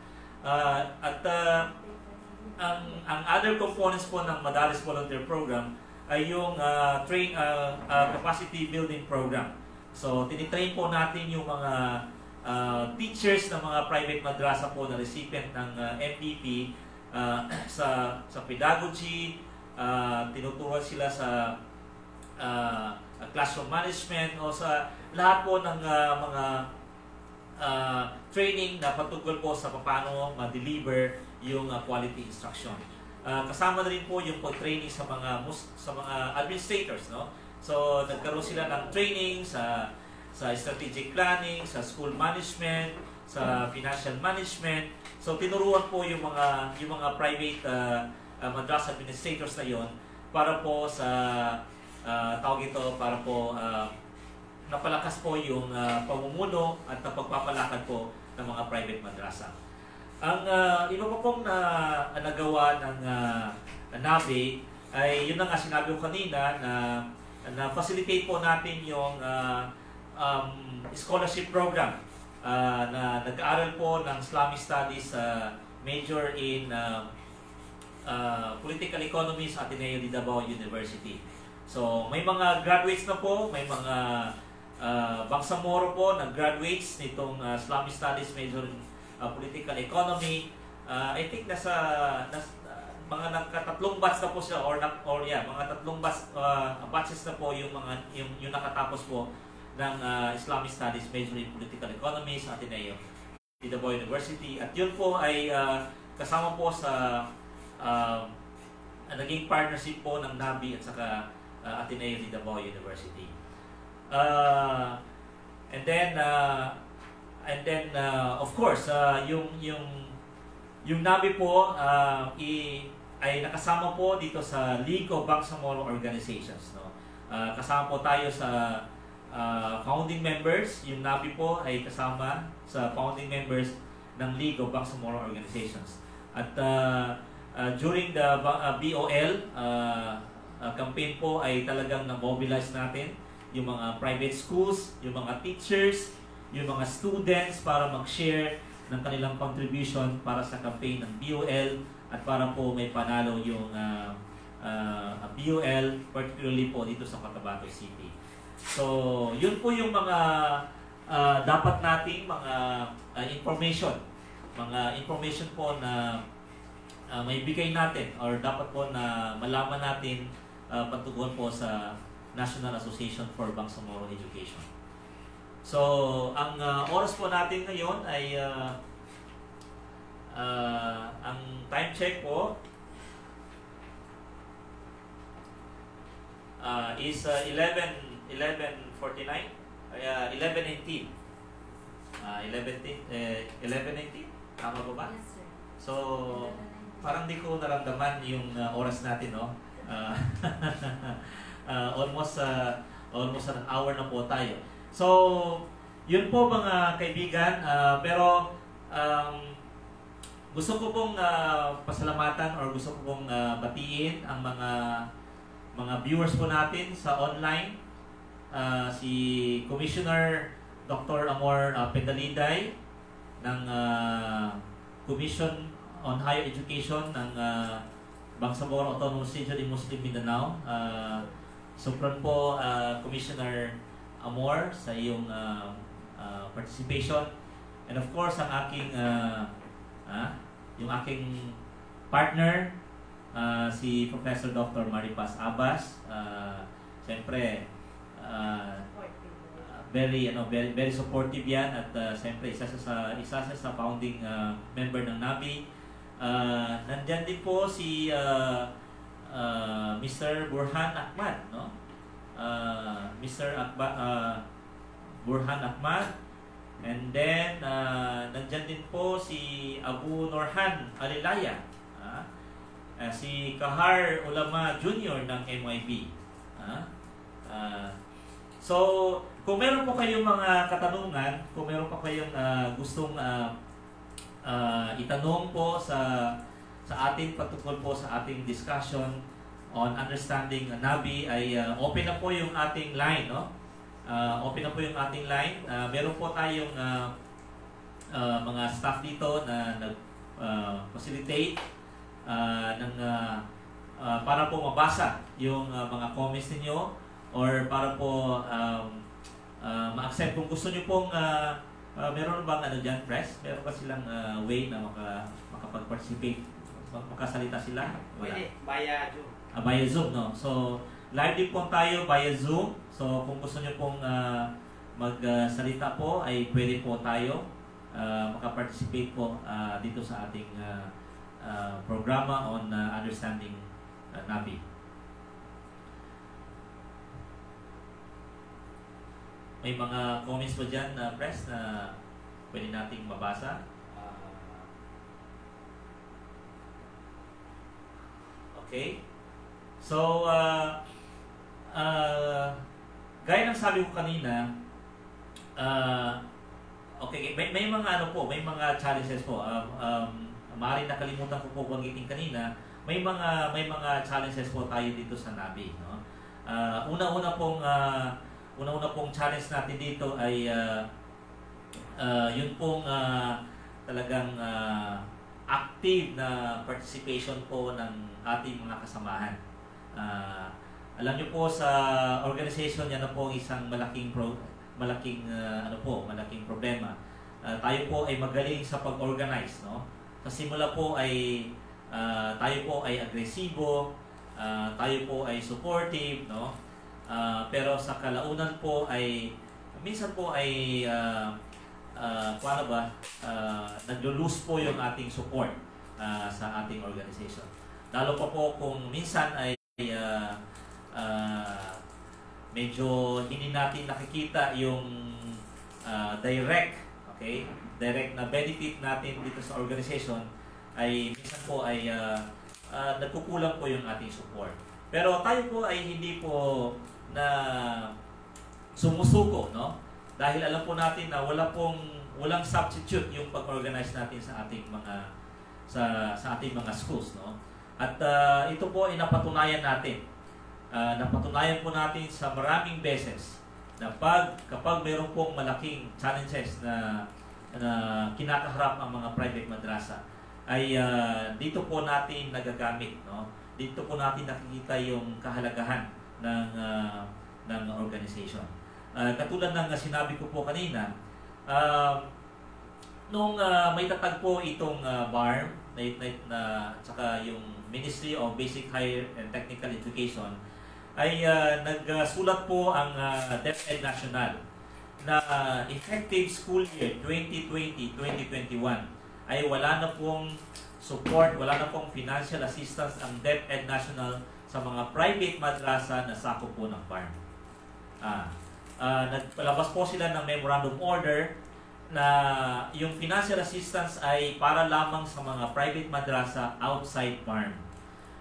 Ang other components po ng Madaris Volunteer Program ay yung capacity building program. So tinitrain po natin yung mga teachers ng mga private madrasa po na recipient ng MVP sa pedagogy, tinuturuan sila sa classroom management o sa lahat po ng mga training na patungkol po sa paano ma-deliver yung quality instruction. Kasama na rin po yung training sa mga administrators, no? So nagkaroon sila ng training sa strategic planning, sa school management, sa financial management. So tinuruan po yung mga private madrasa administrators na yon para po sa para po napalakas po yung pamumuno at pagpapalakad po ng mga private madrasa. Ang iba pa pong nagawa ng NABI ay yun na nga sinabi ko kanina na facilitate po natin yung scholarship program na nag-aaral po ng Islamic Studies major in Political Economy sa Ateneo de Davao University. So may mga graduates na po, may mga Bangsamoro po nag-graduates nitong Islamic Studies major in Political Economy. I think nasa mga nagkatatlong batch na po sila mga tatlong batches na po yung nakatapos po ng Islamic Studies major in Political Economy sa Ateneo de Davao University. At yun po ay kasama po sa naging partnership po ng NABI at saka Ateneo de Davao University. And then of course yung NABI po ay nakasama po dito sa League of Bangsamoro Organizations, no? Kasama po tayo sa founding members. Yung NABI po ay kasama sa founding members ng League of Bangsamoro Organizations. At during the BOL campaign po ay talagang na-mobilize natin yung mga private schools, yung mga teachers, yung mga students para mag-share ng kanilang contribution para sa campaign ng BOL at para po may panalo yung BOL, particularly po dito sa Cotabato City. So, yun po yung mga dapat nating mga information po na may bigay natin or dapat po na malaman natin patungkol po sa National Association for Bangsamoro Education. So, ang oras po natin ngayon ay ang time check po is 11:49, 11:18. 11:18? Tama ba ba? Yes, sir. So, parang di ko naramdaman yung oras natin, no? Almost an hour na po tayo. So, yun po mga kaibigan, pero gusto ko pong pasalamatan or gusto ko pong batiin ang mga viewers po natin sa online. Si Commissioner Dr. Amor Pendaliday ng Commission on Higher Education ng Bangsamoro Autonomous Region in Muslim Mindanao. Supran po Commissioner Amor sa iyong participation, and of course ang aking yung aking partner si Professor Dr. Maripaz Abbas. Siyempre very supportive yan at siyempre isa siya sa founding member ng NABI. Nandyan din po si Mr. Burhan Ahmad, no? Burhan Ahmad, and then nandyan din po si Abu Norhan Alilaya, si Kahar Ulama Jr. ng MYB. So, kung meron po kayong mga katanungan, kung meron po kayong gustong itanong po sa atin patungkol po sa ating discussion on understanding NABI, ay open na po yung ating line, no? Open na po yung ating line. Meron po tayong mga staff dito na nag-facilitate para po mabasa yung mga comments ninyo or para po ma-accept kung gusto nyo pong meron bang ano dyan, press? Meron ba silang way na makapag-participate? Makasalita sila? Wala. Pwede, via Zoom. Via Zoom, no? So, live din po tayo via Zoom. So, kung gusto nyo pong magsalita po, ay pwede po tayo makaparticipate po dito sa ating programa on understanding NABI. May mga comments ba dyan, press, na pwede nating mabasa? Okay? So, gaya ng sabi ko kanina, okay, may mga ano po, may mga challenges po. Maaaring nakalimutan ko po banggitin kanina, may mga challenges po tayo dito sa NABI, no? Una-una pong challenge natin dito ay yun pong talagang active na participation po ng ating mga kasamahan. Alam niyo po sa organization yan na po isang malaking problema. Tayo po ay magaling sa pag-organize, no? Sa simula po ay tayo po ay agresibo, tayo po ay supportive, no? Pero sa kalaunan po ay minsan po ay naglo-lose po yung ating support sa ating organization. Lalo pa po kung minsan ay medyo hindi natin nakikita yung direct na benefit natin dito sa organization, ay minsan po ay nagkukulang po yung ating support. Pero tayo po ay hindi po sumusuko, no? Dahil alam po natin na walang substitute yung pag-organize natin sa ating mga sa ating mga schools, no? At ito po ay napatunayan natin. Napatunayan po natin sa maraming beses na kapag mayroon pong malaking challenges na kinakaharap ang mga private madrasa, ay dito po natin nagagamit, no? Dito po natin nakikita yung kahalagahan ng organization. Katulad ng sinabi ko po kanina, nung may tatag po itong BARM na saka yung Ministry of Basic Higher and Technical Education, ay nagsulat po ang DepEd National na effective school year 2020-2021 ay wala na pong support, wala na pong financial assistance ang DepEd National sa mga private madrasa na sakop po ng BARM. Nagpalabas po sila ng memorandum order na yung financial assistance ay para lamang sa mga private madrasa outside BARM.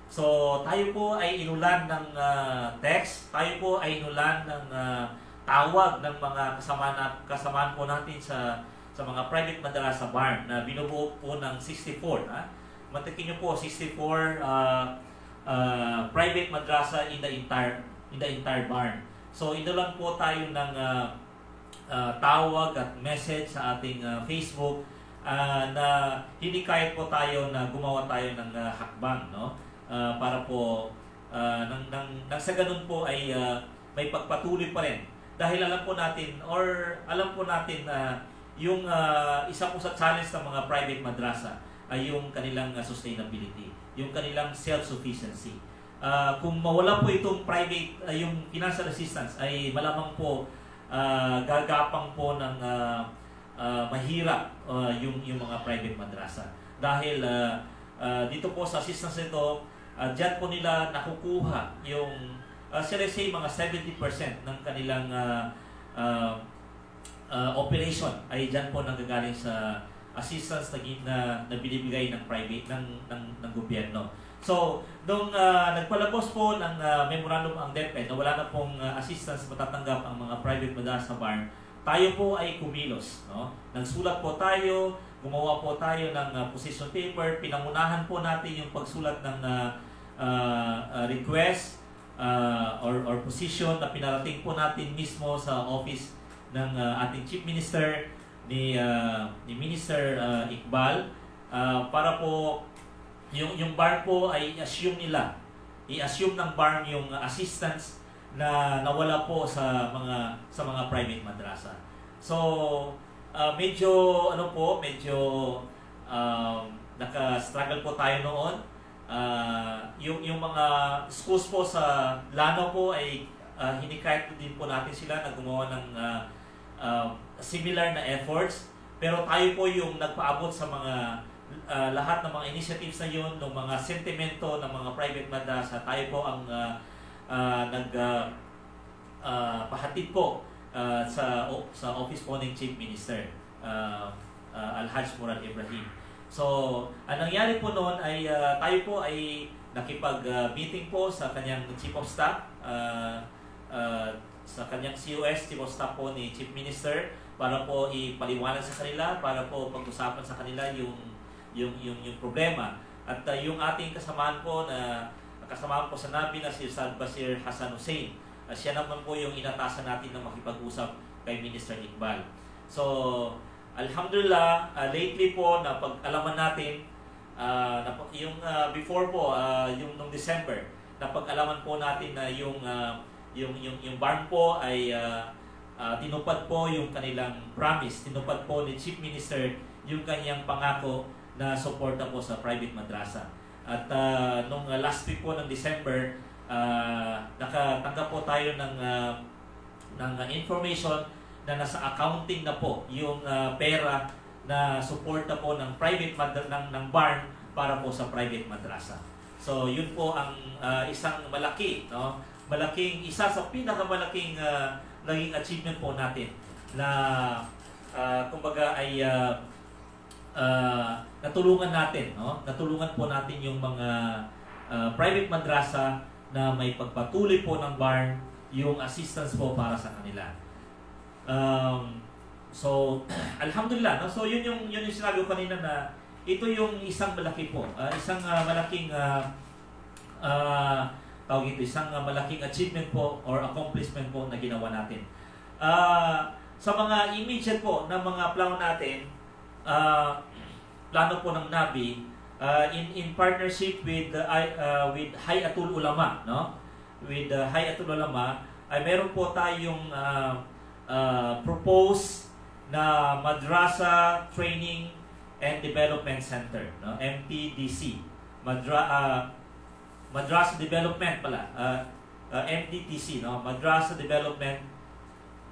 So, tayo po ay inulan ng text, tayo po ay inulan ng tawag ng mga kasamaan po natin sa mga private madrasa BARM na binubuo po ng 64. Matakin nyo po, 64 private madrasa in the entire BARM. So, inulan po tayo ng tawag at message sa ating Facebook na hinikayat po tayo na gumawa tayo ng hakbang, no? Para po nang sa ganun po ay may pagpatuloy pa rin. Dahil alam po natin na yung isa po sa challenge ng mga private madrasa ay yung kanilang sustainability, yung kanilang self-sufficiency. Kung mawala po itong yung financial assistance ay malamang po gagapang po ng mahirap yung mga private madrasa. Dahil dito po sa assistance nito, dyan po nila nakukuha yung let's say mga 70% ng kanilang operation ay dyan po nanggagaling sa assistance na binibigay ng private ng gobyerno. So, nung nagpalabas po ng memorandum ang DepEd na wala na pong assistance matatanggap ang mga private madrasa BARM, tayo po ay kumilos, no? Nagsulat po tayo, gumawa po tayo ng position paper, pinangunahan po natin yung pagsulat ng request or position na pinarating po natin mismo sa office ng ating Chief Minister ni Minister Iqbal para po yung BARM po ay i-assume ng BARM yung assistance na nawala po sa mga private madrasa. So medyo naka-struggle po tayo noon. Yung mga schools po sa Lanao po ay hinikayat din po natin sila na gumawa ng similar na efforts, pero tayo po yung nagpaabot sa mga lahat ng mga initiatives na yun, ng mga sentimento ng mga private madrasa. Tayo po ang pahatid po sa office po ng Chief Minister Al-Hajj Murad Ibrahim. So, ang nangyari po noon ay tayo po ay nakipag-meeting po sa kanyang Chief of Staff, sa kanyang COS, Chief of Staff po ni Chief Minister, para po ipaliwanag sa kanila, para po pag-usapan sa kanila yung problema. At yung ating kasamaan po sa NABI na si Ustad Basir Hassan Hussein, siya naman po yung inatasan natin na makipag-usap kay Minister Iqbal. So, alhamdulillah, lately po na pag-alaman natin, before po, yung nung December, napag-alaman po natin na yung BARM po ay tinupad po yung kanilang promise, tinupad po ni Chief Minister yung kanyang pangako na suporta po sa private madrasa. At nung last week po ng December, nakatanggap po tayo ng information na nasa accounting na po yung pera na suporta po ng ng BARM para po sa private madrasa. So yun po ang isang isa sa pinakamalaking naging achievement po natin na kumbaga ay natulungan po natin yung mga private madrasa na may pagpatuloy po ng BARM yung assistance po para sa kanila. So alhamdulillah, no? So yun yung sinabi ko kanina na ito yung isang malaki po, isang malaking tawag ito, isang malaking achievement po or accomplishment po na ginawa natin. Sa mga immediate po na mga plano natin, plano po ng Nabi, in partnership with Hayatul Ulama, no? With Hayatul Ulama, ay meron po tayong proposed na Madrasa Training and Development Center, no? MTDC. Madrasa Development pala, MDTC, no? Madrasa Development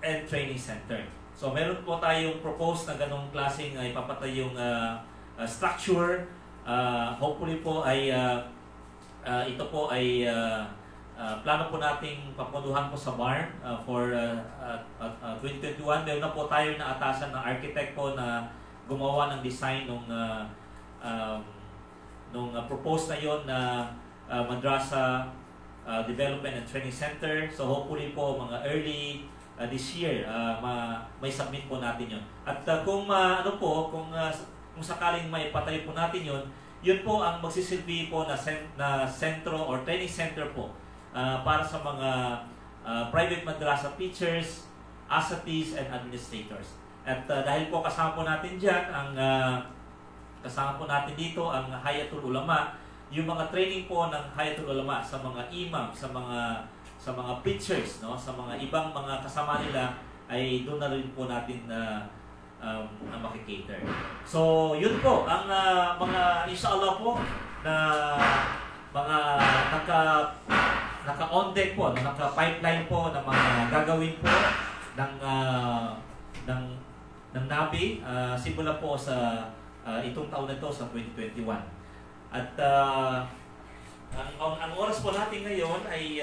and Training Center. So meron po tayong proposed na ganong klaseng ipapatay yung structure. Hopefully po ay ito po ay plano po nating papunduhan po sa barn for 2021. Meron na po tayo na atasan ng architect po na gumawa ng design nung proposed na yon na Madrasa Development and Training Center. So hopefully po mga early this year may submit po natin yon. At kung kung sakaling maipatay po natin yun po ang magsisilbi po na sentro or training center po para sa mga private madrasa teachers, asatis, and administrators. At dahil po kasama po natin dyan, kasama po natin dito ang Hayatul Ulama, yung mga training po ng Hayatul Ulama sa mga imam, sa mga preachers, no, sa mga ibang mga kasama nila, ay doon na rin po natin na makikater. So, yun po ang mga inshallah po na mga naka-on deck po, naka-pipeline po na mga gagawin po ng Nabi, simula po sa itong taon na ito sa 2021. At ang oras po natin ngayon ay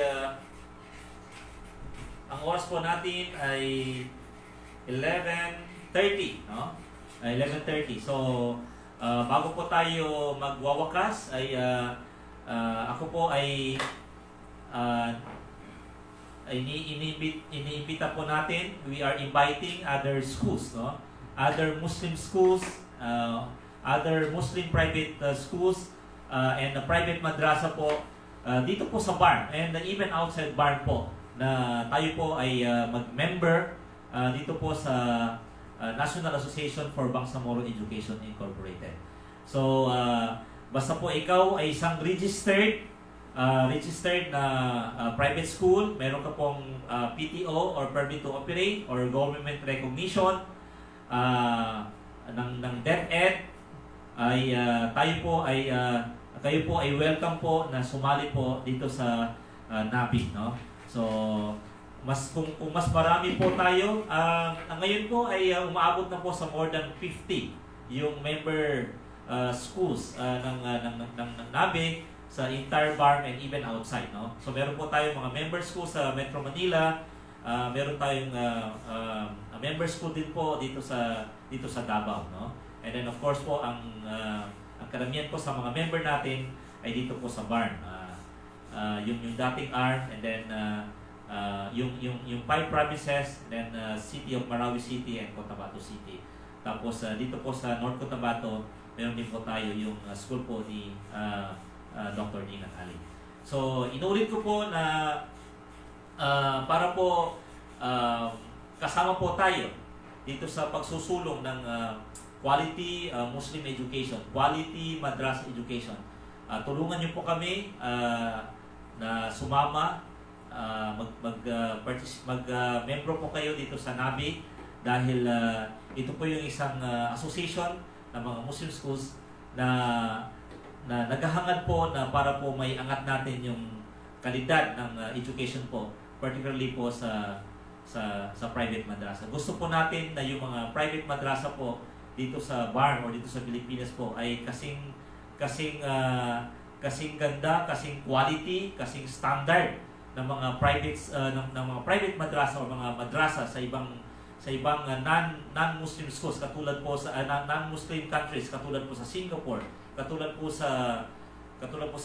11:30, no? 11:30. So bago po tayo magwawakas ay ako po ay iniimbita po natin. We are inviting other schools, no? Other Muslim schools, other Muslim private schools, and the private madrasa po dito po sa barn and even outside barn po na tayo po ay mag-member dito po sa National Association for Bangsamoro Education Incorporated. So basta po ikaw ay isang registered na private school, meron ka pong PTO or permit to operate or government recognition ng DepEd, ay kayo po ay welcome po na sumali po dito sa Nabi, no? So kung mas marami po tayo, ngayon po ay umaabot na po sa more than 50 yung member schools ng Nabi sa entire barn and even outside, no? So meron po tayong mga member schools sa Metro Manila, meron tayong member school din po dito sa Davao, no? And then of course po ang karamihan po sa mga member natin ay dito po sa barn. Yung dating ARM, and then yung 5 provinces, and then City of Marawi City and Cotabato City. Tapos dito po sa North Cotabato, meron din po tayo yung school po ni Dr. Ninat Ali. So inulit ko po na para po kasama po tayo dito sa pagsusulong ng quality Muslim education, quality madrasa education. Tulungan niyo po kami na sumama, mag-membro po kayo dito sa Nabi dahil ito po yung isang association ng mga Muslim schools na naghahangad po na para po may angat natin yung kalidad ng education po, particularly po sa private madrasa. Gusto po natin na yung mga private madrasa po dito sa barn or dito sa Pilipinas po ay kasing ganda, kasing quality, kasing standard ng mga private madrasa o mga madrasa sa ibang non-Muslim schools, katulad po sa non-Muslim countries, katulad po sa Singapore, katulad po sa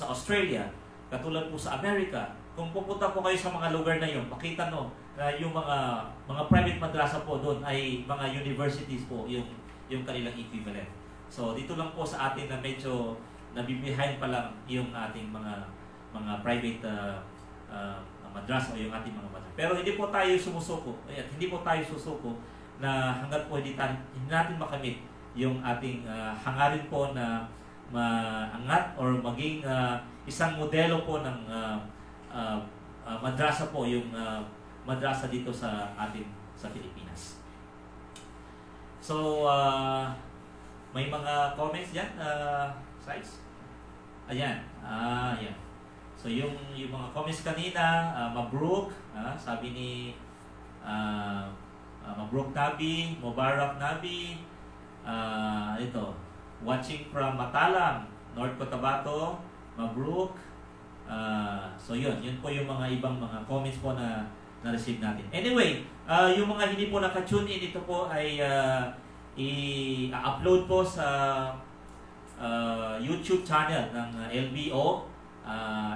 Australia, katulad po sa America, kung pupunta po kayo sa mga lugar na yun, makita no, na yung mga private madrasa po doon ay mga universities po yung kanilang equivalent. So dito lang po sa atin na medyo nabibehind pa lang yung ating mga private madrasa o yung ating mga madrasa. Pero hindi po tayo sumusuko at hindi po tayo susuko na hanggat po hindi natin makamit yung ating hangarin po na maangat or maging isang modelo po ng madrasa po, yung madrasa dito sa atin sa Pilipinas. So, may mga comments dyan, size? Ayan, ayan. So, yung mga comments kanina, Mabruk, sabi ni Mabruk Nabi, Mubarak Nabi, ito, watching from Matalam, North Cotabato, Mabruk. So yun po yung mga ibang mga comments po na na-receive natin. Anyway, yung mga hindi po naka-tune in, ito po ay i-upload po sa YouTube channel ng LBO.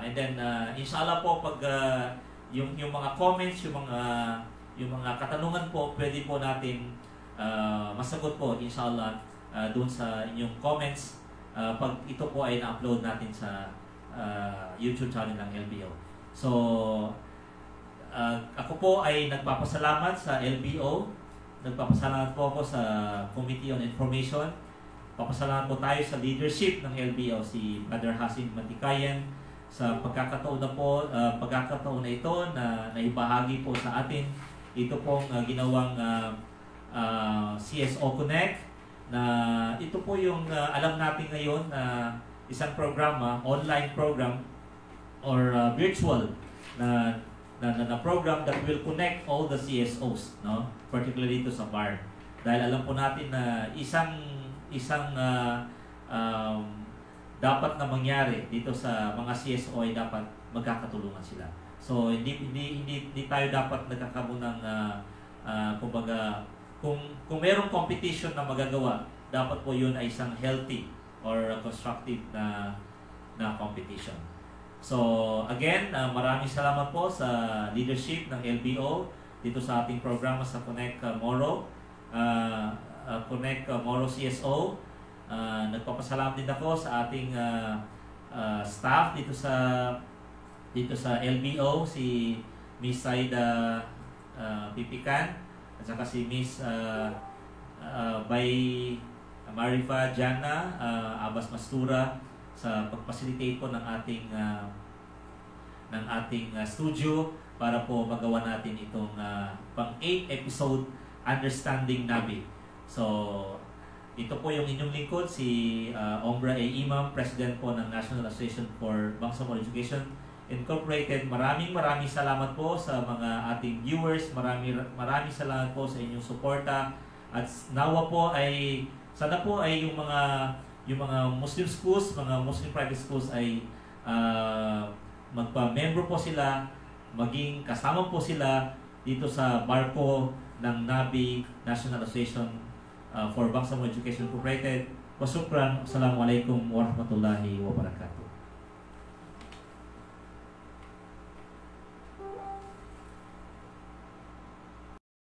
And then inshallah po pag yung mga comments, yung mga katanungan po, pwede po natin masagot po inshallah doon sa inyong comments pag ito po ay na-upload natin sa YouTube channel ng LBO. So ako po ay nagpapasalamat sa LBO, nagpapasalamat po ako sa Committee on Information, papasalamat po tayo sa leadership ng LBO, si Brother Hasim Matikayan, sa pagkakataon na ito na naibahagi po sa atin ito pong ginawang CSO Connect, na ito po yung alam natin ngayon na isang programa, online program or virtual na program that will connect all the CSOs, no? Particularly dito sa BAR. Dahil alam po natin na isang dapat na mangyari dito sa mga CSO ay dapat magkakatulungan sila. So hindi tayo dapat nagkakamunang kumbaga kung mayroong competition na magagawa, dapat po yun ay isang healthy or constructive na competition. So again, maraming salamat po sa leadership ng LBO dito sa ating programa sa Connect Moro, Connect Moro CSO. Nagpapasalamat din ako sa ating staff dito sa LBO, si Miss Saida Pipikan at saka si Miss Bay Marifa Jana Abbas Mastura sa pag-facilitate po ng ating studio para po magawa natin itong pang 8 episode Understanding Nabi. So ito po yung inyong lingkod, si Ombra A. Imam, President po ng National Association for Bangsamoro Education Incorporated. Maraming salamat po sa mga ating viewers. Maraming salamat po sa inyong suporta. At nawa po ay sana po ay yung mga Muslim schools, mga Muslim private schools ay magpa-member po sila, maging kasama po sila dito sa barko ng NABI, National Association for Bangsamoro Education Incorporated. Wasukran. Assalamualaikum warahmatullahi wabarakatuh.